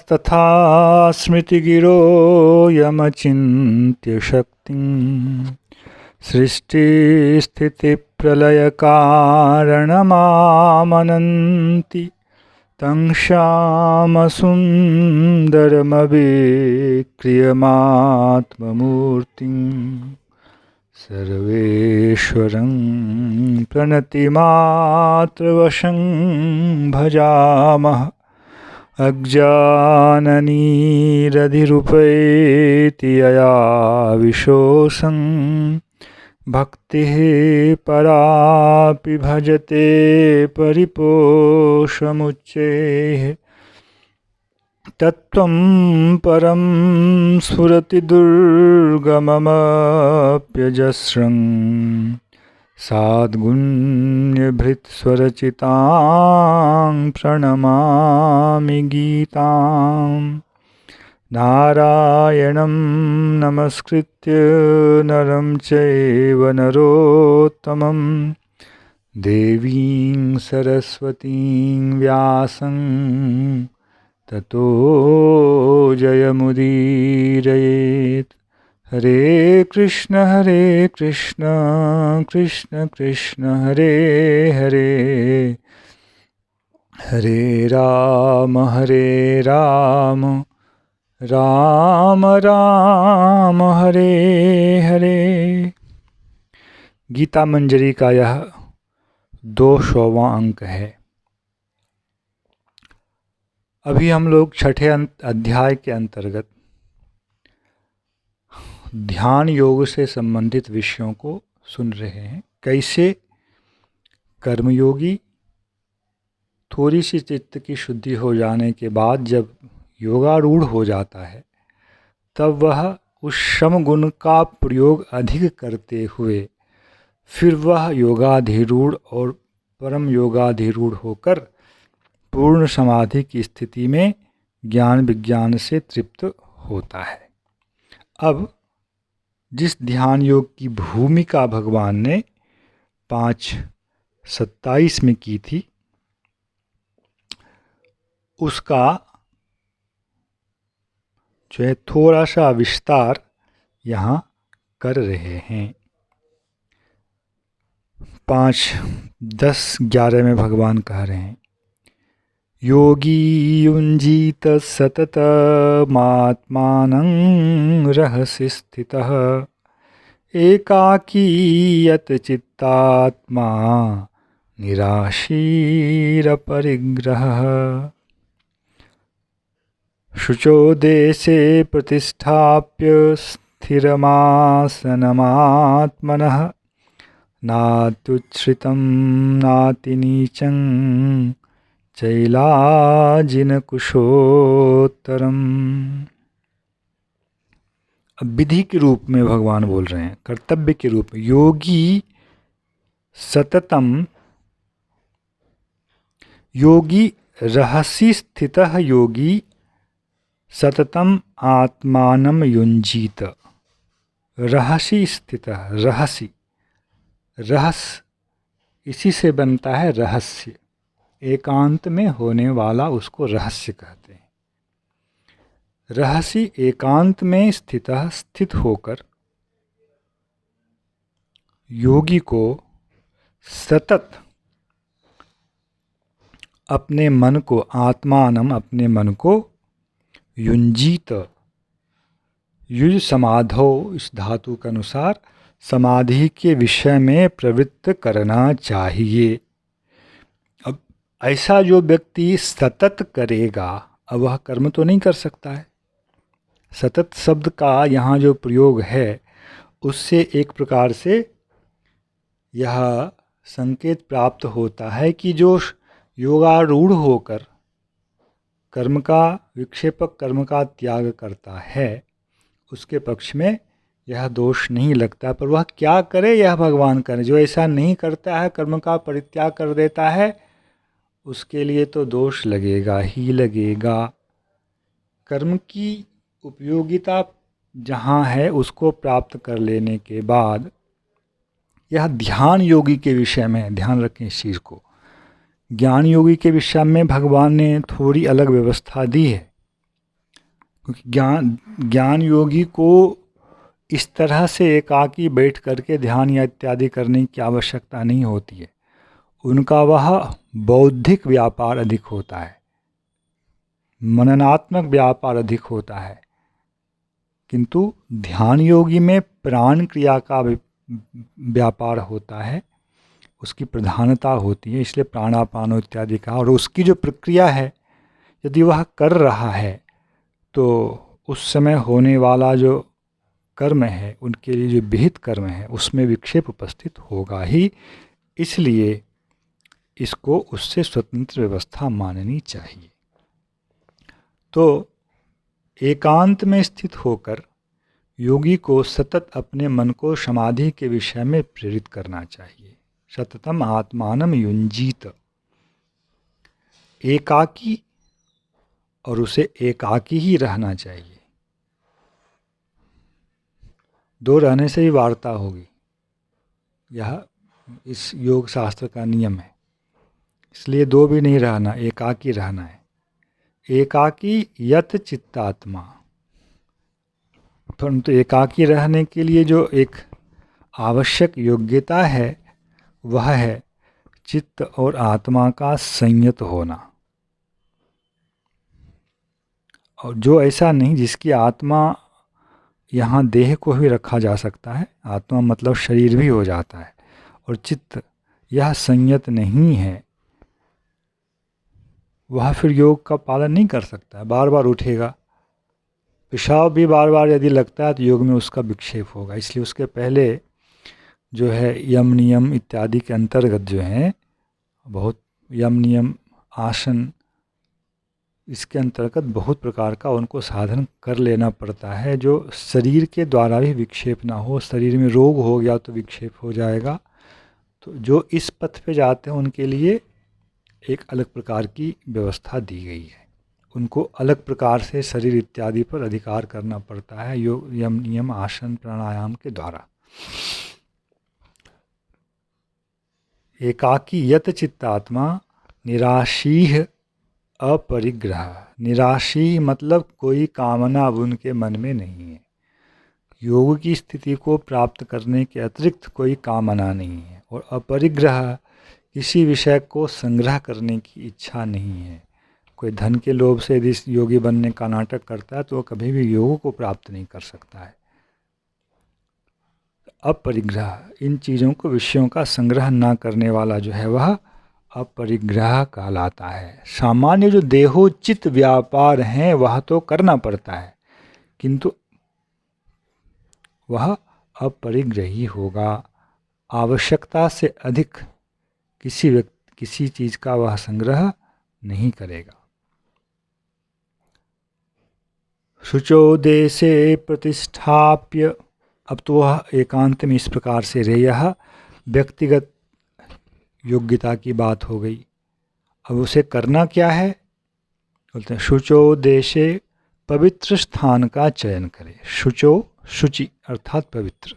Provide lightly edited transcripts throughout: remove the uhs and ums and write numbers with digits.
तथा स्मृतिगिरो यमचिन्त्य शक्तिं सृष्टिस्थितिप्रलयकारणमामनन्ति तं श्यामसुन्दरमविक्रियमात्ममूर्तिं सर्वेश्वरं प्रणतिमात्रवशं भजामः। अज्ञाननीरधिरुपैति यया विशोषं भक्तिः परापि भजते परिपोषमुच्चैः तत्त्वं परं स्फुरति दुर्गममप्यजस्रं साद्गुण्यभृत्स्वरचितां प्रणमामि गीतां। नारायणं नमस्कृत्य नरं चैव नरोत्तमं देवीं सरस्वतीं व्यासं ततो जयमुदीरयेत्। हरे कृष्ण कृष्ण कृष्ण हरे हरे, हरे राम राम राम हरे हरे। गीता मंजरी का यह 200वां अंक है। अभी हम लोग छठे अध्याय के अंतर्गत ध्यान योग से संबंधित विषयों को सुन रहे हैं। कैसे कर्मयोगी थोड़ी सी चित्त की शुद्धि हो जाने के बाद जब योगारूढ़ हो जाता है तब वह उस शम गुण का प्रयोग अधिक करते हुए फिर वह योगाधिरूढ़ और परम योगाधिरूढ़ होकर पूर्ण समाधि की स्थिति में ज्ञान विज्ञान से तृप्त होता है। अब जिस ध्यान योग की भूमिका भगवान ने 5:27 में की थी उसका जो है थोड़ा सा विस्तार यहाँ कर रहे हैं। 5:10-11 में भगवान कह रहे हैं, योगी युञ्जीत सततमात्मानं रहसि स्थितः एकाकी यत चित्तात्मा निराशीरपरिग्रहः शुचो देशे प्रतिष्ठाप्य स्थिरमासनमात्मनः नात्युच्छ्रितं नातिनीचं चैलाजिनकुशोत्तरम्। अब विधि के रूप में भगवान बोल रहे हैं, कर्तव्य के रूप में। योगी सततम, योगी रहसि स्थितः योगी सततम आत्मानं युञ्जीत। रहसि स्थितः, रहसि, रहस्य इसी से बनता है रहस्य। एकांत में होने वाला उसको रहस्य कहते हैं। रहस्य एकांत में स्थित होकर योगी को सतत अपने मन को, आत्मानम अपने मन को, युञ्जीत, युज समाधौ इस धातु के अनुसार समाधि के विषय में प्रवृत्त करना चाहिए। अब ऐसा जो व्यक्ति सतत करेगा, अब वह कर्म तो नहीं कर सकता है। सतत शब्द का यहाँ जो प्रयोग है उससे एक प्रकार से यह संकेत प्राप्त होता है कि जो योगारूढ़ होकर कर्म का, विक्षेपक कर्म का त्याग करता है उसके पक्ष में यह दोष नहीं लगता। पर वह क्या करे यह भगवान करे। जो ऐसा नहीं करता है, कर्म का परित्याग कर देता है, उसके लिए तो दोष लगेगा ही लगेगा। कर्म की उपयोगिता जहाँ है उसको प्राप्त कर लेने के बाद यह ध्यान योगी के विषय में ध्यान रखें इस चीज़ को ज्ञान योगी के विषय में भगवान ने थोड़ी अलग व्यवस्था दी है, क्योंकि ज्ञान योगी को इस तरह से एकाकी बैठ करके ध्यान या इत्यादि करने की आवश्यकता नहीं होती है। उनका वह बौद्धिक व्यापार अधिक होता है, मननात्मक व्यापार अधिक होता है, किंतु ध्यान योगी में प्राण क्रिया का व्यापार होता है, उसकी प्रधानता होती है, इसलिए प्राणापानो इत्यादि का। और उसकी जो प्रक्रिया है, यदि वह कर रहा है तो उस समय होने वाला जो कर्म है, उनके लिए जो विहित कर्म है, उसमें विक्षेप उपस्थित होगा ही। इसलिए इसको उससे स्वतंत्र व्यवस्था माननी चाहिए। तो एकांत में स्थित होकर योगी को सतत अपने मन को समाधि के विषय में प्रेरित करना चाहिए। सततम आत्मानम युंजीत, एकाकी, और उसे एकाकी ही रहना चाहिए। दो रहने से ही वार्ता होगी, यह इस योग शास्त्र का नियम है। इसलिए दो भी नहीं रहना, एकाकी रहना है। एकाकी यत चित्तात्मा, परंतु एकाकी रहने के लिए जो एक आवश्यक योग्यता है वह है चित्त और आत्मा का संयत होना। और जो ऐसा नहीं, जिसकी आत्मा, यहाँ देह को भी रखा जा सकता है, आत्मा मतलब शरीर भी हो जाता है, और चित्त यह संयत नहीं है, वह फिर योग का पालन नहीं कर सकता है, बार बार उठेगा। पेशाब भी बार बार यदि लगता है तो योग में उसका विक्षेप होगा। इसलिए उसके पहले जो है यम नियम इत्यादि के अंतर्गत जो है, बहुत यम नियम आसन, इसके अंतर्गत बहुत प्रकार का उनको साधन कर लेना पड़ता है, जो शरीर के द्वारा भी विक्षेप ना हो। शरीर में रोग हो गया तो विक्षेप हो जाएगा। तो जो इस पथ पे जाते हैं उनके लिए एक अलग प्रकार की व्यवस्था दी गई है, उनको अलग प्रकार से शरीर इत्यादि पर अधिकार करना पड़ता है योग, यम नियम आसन प्राणायाम के द्वारा। एकाकी यत चित्तात्मा निराशीह अपरिग्रह, निराशी मतलब कोई कामना अब उनके मन में नहीं है। योग की स्थिति को प्राप्त करने के अतिरिक्त कोई कामना नहीं है। और अपरिग्रह, किसी विषय को संग्रह करने की इच्छा नहीं है। कोई धन के लोभ से यदि योगी बनने का नाटक करता है तो वो कभी भी योग को प्राप्त नहीं कर सकता है। अपरिग्रह, इन चीज़ों को, विषयों का संग्रह ना करने वाला जो है वह अपरिग्रह कहलाता है। सामान्य जो देहोचित व्यापार हैं वह तो करना पड़ता है, किंतु वह अपरिग्रही होगा। आवश्यकता से अधिक किसी चीज़ का वह संग्रह नहीं करेगा। शुचो देशे प्रतिष्ठाप्य, अब तो वह एकांत में इस प्रकार से रहे। यह व्यक्तिगत योग्यता की बात हो गई। अब उसे करना क्या है, बोलते हैं शुचो देशे, पवित्र स्थान का चयन करे। शुचो, शुचि अर्थात पवित्र,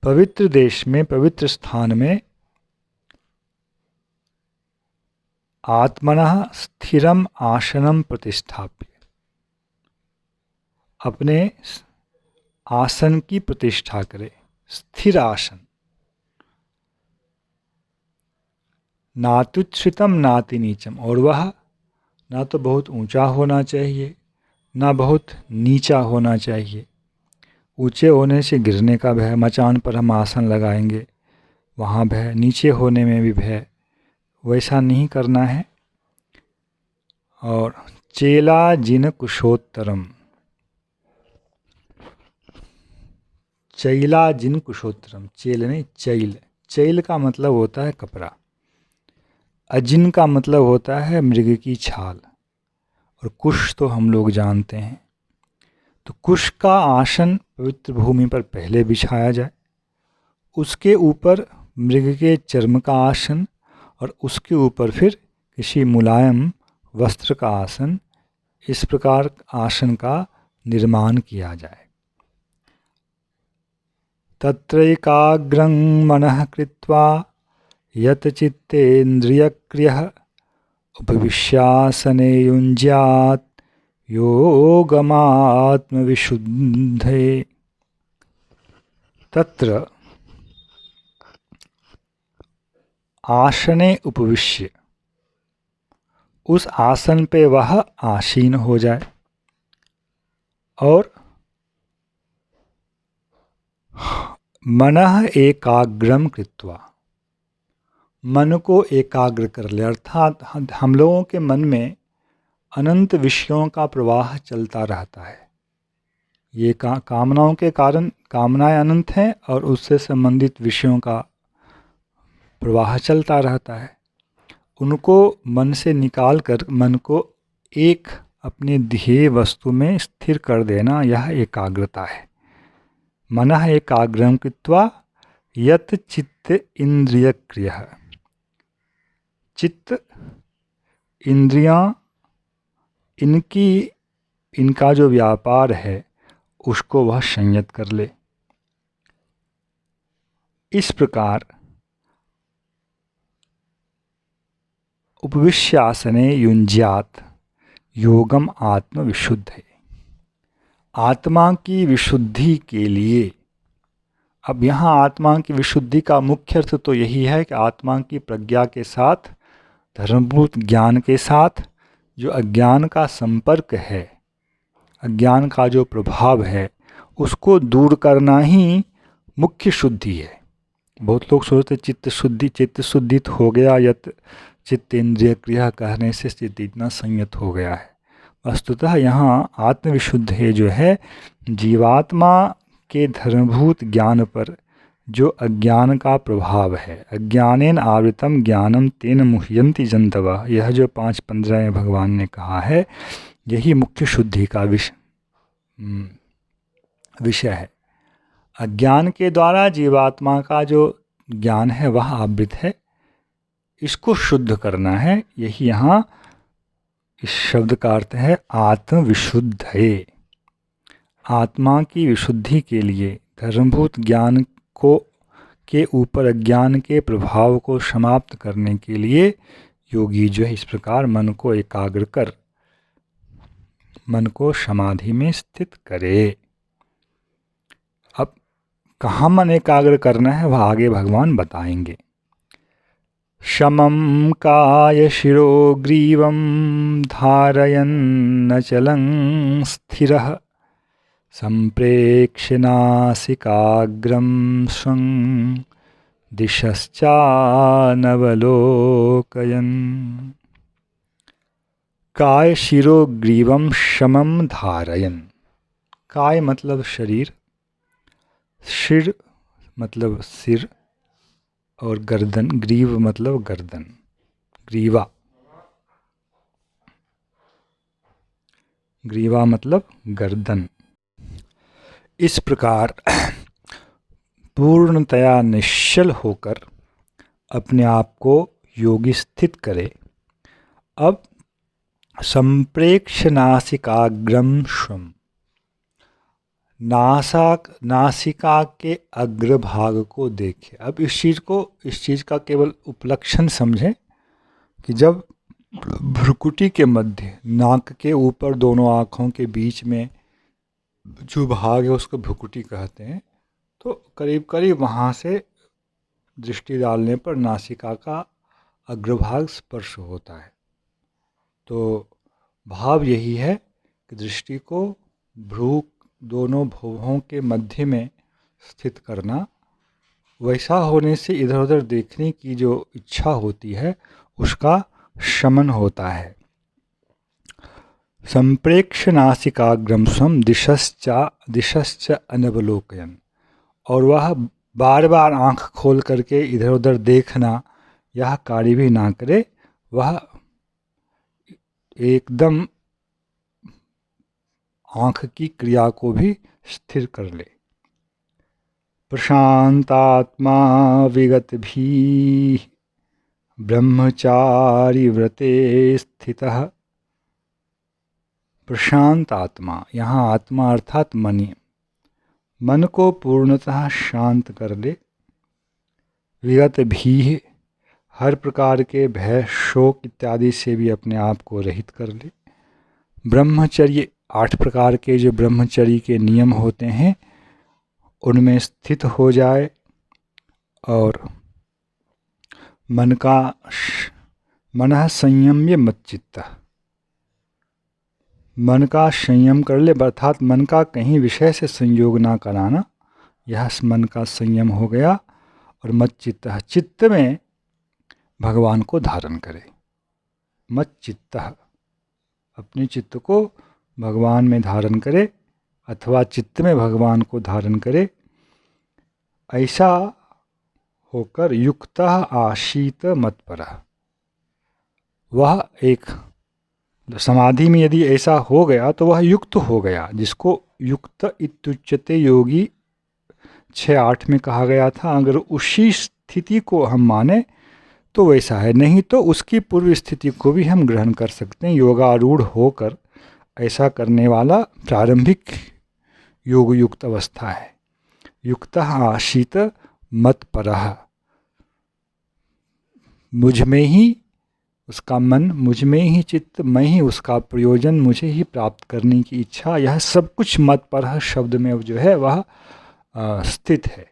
पवित्र देश में, पवित्र स्थान में आत्मनः स्थिरम आसनम प्रतिष्ठाप्य, अपने आसन की प्रतिष्ठा करे। स्थिर आसन, नात्युच्छ्रितम नाति नीचम, और वह ना तो बहुत ऊंचा होना चाहिए ना बहुत नीचा होना चाहिए। ऊंचे होने से गिरने का भय, मचान पर हम आसन लगाएंगे वहाँ भय, नीचे होने में भी भय, वैसा नहीं करना है। और चेला जिन कुशोत्तरम, चैला जिन कुशोत्तरम, चेल नहीं चैल, चैल का मतलब होता है कपड़ा, अजिन का मतलब होता है मृग की छाल, और कुश तो हम लोग जानते हैं। तो कुश का आसन पवित्र भूमि पर पहले बिछाया जाए, उसके ऊपर मृग के चर्म का आसन, और उसके ऊपर फिर किसी मुलायम वस्त्र का आसन, इस प्रकार आसन का निर्माण किया जाए। तत्रैकाग्रं मनः कृत्वा यत चित्तेन्द्रियक्रियः उपविश्यासने युञ्ज्यात् योगमात्मविशुद्धये। तत्र आसने उपविश्य, उस आसन पे वह आसीन हो जाए और मनः एकाग्रम कृत्वा, मन को एकाग्र कर ले। अर्थात हम लोगों के मन में अनंत विषयों का प्रवाह चलता रहता है। ये कामनाओं के कारण कामनाएं अनंत हैं और उससे संबंधित विषयों का प्रवाह चलता रहता है। उनको मन से निकाल कर मन को एक अपने ध्येय वस्तु में स्थिर कर देना, यह एकाग्रता है। मनः एकाग्रम कृत्वा यत चित्त इंद्रियक्रियः, चित्त इंद्रियां इनका जो व्यापार है उसको वह संयत कर ले। इस प्रकार उपविश्यासने युञ्ज्यात् योगम आत्मविशुद्ध है। आत्मा की विशुद्धि के लिए, अब यहाँ आत्मा की विशुद्धि का मुख्य अर्थ तो यही है कि आत्मा की प्रज्ञा के साथ, धर्मभूत ज्ञान के साथ जो अज्ञान का संपर्क है, अज्ञान का जो प्रभाव है, उसको दूर करना ही मुख्य शुद्धि है। बहुत लोग सोचते चित्त शुद्धि तो हो गया, यत चित्त इंद्रिय क्रिया कहने से चित्त इतना संयत हो गया है। वस्तुतः यहाँ आत्मविशुद्धि जो है, जीवात्मा के धर्मभूत ज्ञान पर जो अज्ञान का प्रभाव है, अज्ञानेन आवृतम ज्ञानम तेन मुह्यन्ति जन्तवः, यह जो 5:15 में भगवान ने कहा है, यही मुख्य शुद्धि का विषय है। अज्ञान के द्वारा जीवात्मा का जो ज्ञान है वह आवृत है, इसको शुद्ध करना है। यही यहाँ इस शब्द का अर्थ है आत्मविशुद्ध है। आत्मा की विशुद्धि के लिए धर्मभूत ज्ञान को के ऊपर अज्ञान के प्रभाव को समाप्त करने के लिए योगी जो है इस प्रकार मन को एकाग्र कर मन को समाधि में स्थित करे। अब कहाँ मन एकाग्र करना है वह आगे भगवान बताएंगे। शमं काय शिरो ग्रीवं धारयन्नचलं स्थिरः संप्रेक्ष्य नासिकाग्रं स्वं दिशश्चानवलोकयन्। काय शिरो ग्रीवम शमं धारयन्। काय मतलब शरीर, शिर मतलब सिर और गर्दन, ग्रीव मतलब गर्दन, ग्रीवा, ग्रीवा मतलब गर्दन। इस प्रकार पूर्णतया निश्चल होकर अपने आप को योगी स्थित करे। अब संप्रेक्ष्य नासिकाग्रम स्वम, नासिका के अग्रभाग को देखे। अब इस चीज़ का केवल उपलक्षण समझें कि जब भ्रुकुटी के मध्य, नाक के ऊपर दोनों आँखों के बीच में जो भाग है उसको भ्रुकुटी कहते हैं, तो करीब करीब वहाँ से दृष्टि डालने पर नासिका का अग्रभाग स्पर्श होता है। तो भाव यही है कि दृष्टि को दोनों भुवों के मध्य में स्थित करना। वैसा होने से इधर उधर देखने की जो इच्छा होती है उसका शमन होता है। संप्रेक्ष्य नासिकाग्रम स्वम दिशश्च अनवलोकयन्, और वह बार बार आँख खोल करके इधर उधर देखना यह कार्य भी ना करे, वह एकदम आँख की क्रिया को भी स्थिर कर ले। प्रशांतात्मा विगतभीः ब्रह्मचारी व्रते स्थितः। प्रशांत आत्मा, यहाँ आत्मा अर्थात मन को पूर्णतः शांत कर ले। विगतभीः हर प्रकार के भय, शोक इत्यादि से भी अपने आप को रहित कर ले। ब्रह्मचर्य, 8 प्रकार के जो ब्रह्मचर्य के नियम होते हैं उनमें स्थित हो जाए और मनः संयम्य मच्चित्तः, मन का संयम कर ले, अर्थात मन का कहीं विषय से संयोग ना कराना, यह मन का संयम हो गया। और मच्चित्तः, चित्त में भगवान को धारण करे। मच्चित्तः, अपने चित्त को भगवान में धारण करे अथवा चित्त में भगवान को धारण करे। ऐसा होकर युक्तः आसीत मत्परः, वह एक समाधि में यदि ऐसा हो गया तो वह युक्त हो गया, जिसको युक्त इत्युच्यते योगी 6:8 में कहा गया था। अगर उसी स्थिति को हम माने तो वैसा है, नहीं तो उसकी पूर्व स्थिति को भी हम ग्रहण कर सकते हैं। योगारूढ़ होकर ऐसा करने वाला प्रारंभिक योग युक्त अवस्था है। युक्तः आसीत मत्परः, मुझ में ही उसका मन, मुझ में ही चित्त, मैं ही उसका प्रयोजन, मुझे ही प्राप्त करने की इच्छा, यह सब कुछ मत्परः शब्द में जो है वह स्थित है।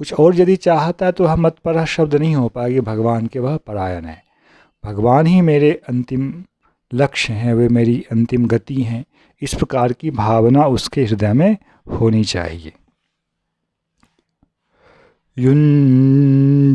कुछ और यदि चाहता है तो वह मत्परः शब्द नहीं हो पाएगी, भगवान के वह परायण है। भगवान ही मेरे अंतिम लक्ष्य हैं, वे मेरी अंतिम गति हैं, इस प्रकार की भावना उसके हृदय में होनी चाहिए। युञ्जन्नेवं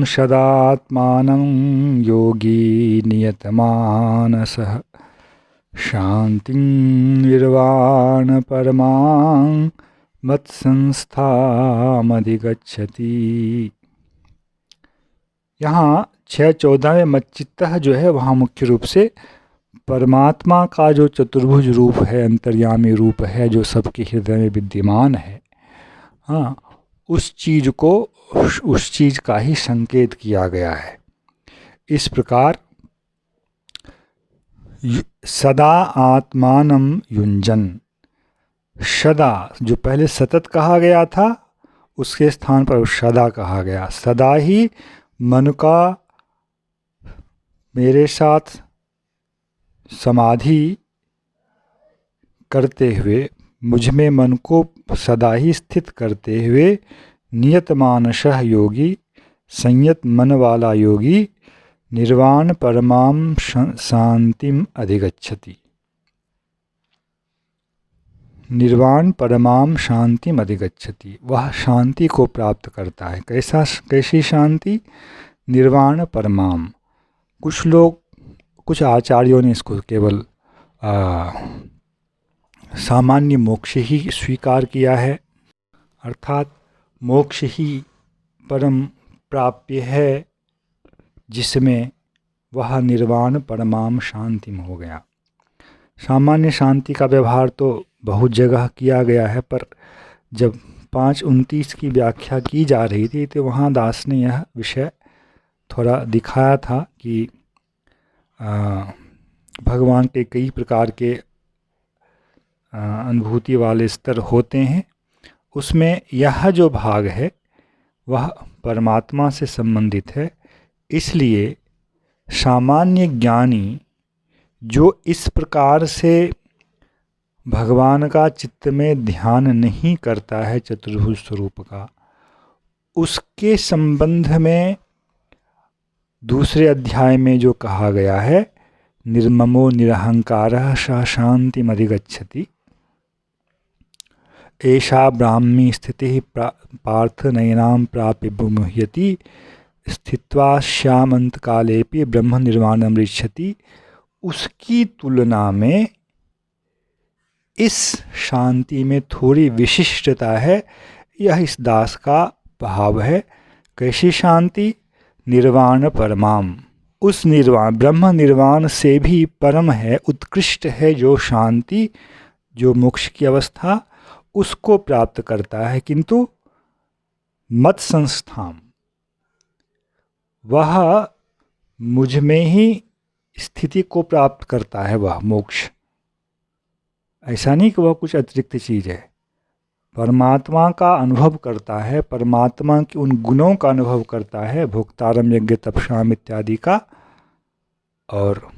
सदात्मानं योगी नियतमानसः शान्तिं निर्वाण परमां मत्संस्थामधिगच्छति। यहाँ 6:14 में मच्चित्तः जो है वहाँ मुख्य रूप से परमात्मा का जो चतुर्भुज रूप है, अंतर्यामी रूप है, जो सबके हृदय में विद्यमान है, हाँ, उस चीज़ का ही संकेत किया गया है। इस प्रकार सदा आत्मानं युञ्जन, सदा जो पहले सतत कहा गया था उसके स्थान पर सदा कहा गया। सदा ही मन का मेरे साथ समाधि करते हुए, मुझ में मन को सदा ही स्थित करते हुए, नियत मानसः योगी, संयत मन वाला योगी, निर्वाण परमां शांतिम अधिगच्छति, निर्वाण परमां शांतिम अधिगच्छति, वह शांति को प्राप्त करता है। कैसी शांति? निर्वाण परमाम। कुछ आचार्यों ने इसको केवल सामान्य मोक्ष ही स्वीकार किया है, अर्थात मोक्ष ही परम प्राप्य है, जिसमें वह निर्वाण परमाम शांतिम हो गया। सामान्य शांति का व्यवहार तो बहुत जगह किया गया है, पर जब 5:29 की व्याख्या की जा रही थी तो वहाँ दास ने यह विषय थोड़ा दिखाया था कि भगवान के कई प्रकार के अनुभूति वाले स्तर होते हैं, उसमें यह जो भाग है वह परमात्मा से संबंधित है। इसलिए सामान्य ज्ञानी जो इस प्रकार से भगवान का चित्त में ध्यान नहीं करता है चतुर्भुज स्वरूप का, उसके संबंध में दूसरे अध्याय में जो कहा गया है, निर्ममो निरहंकारः स शांतिम् अधिगच्छति, एषा ब्राह्मी स्थितिः पार्थ नयनां प्राप्य विमुह्यति, स्थित्वा श्यामन्तकालेपि ब्रह्म निर्वाणम् ऋच्छति, उसकी तुलना में इस शांति में थोड़ी विशिष्टता है। यह इस दास का भाव है। कैसी शांति? निर्वाण परमाम, उस निर्वाण, ब्रह्म निर्वाण से भी परम है, उत्कृष्ट है जो शांति, जो मोक्ष की अवस्था, उसको प्राप्त करता है। किंतु मत संस्थाम, वह मुझ में ही स्थिति को प्राप्त करता है, वह मोक्ष। ऐसा नहीं कि वह कुछ अतिरिक्त चीज़ है, परमात्मा का अनुभव करता है, परमात्मा के उन गुणों का अनुभव करता है, भोक्तारम यज्ञ तपस्याम इत्यादि का, और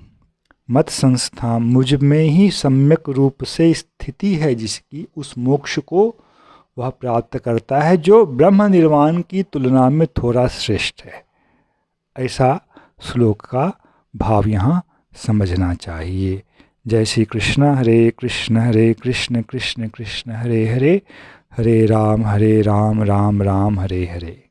मत संस्था मुझ में ही सम्यक रूप से स्थिति है जिसकी, उस मोक्ष को वह प्राप्त करता है जो ब्रह्म निर्वाण की तुलना में थोड़ा श्रेष्ठ है। ऐसा श्लोक का भाव यहाँ समझना चाहिए। जय श्री कृष्ण। हरे कृष्ण कृष्ण कृष्ण हरे हरे, हरे राम राम राम हरे हरे।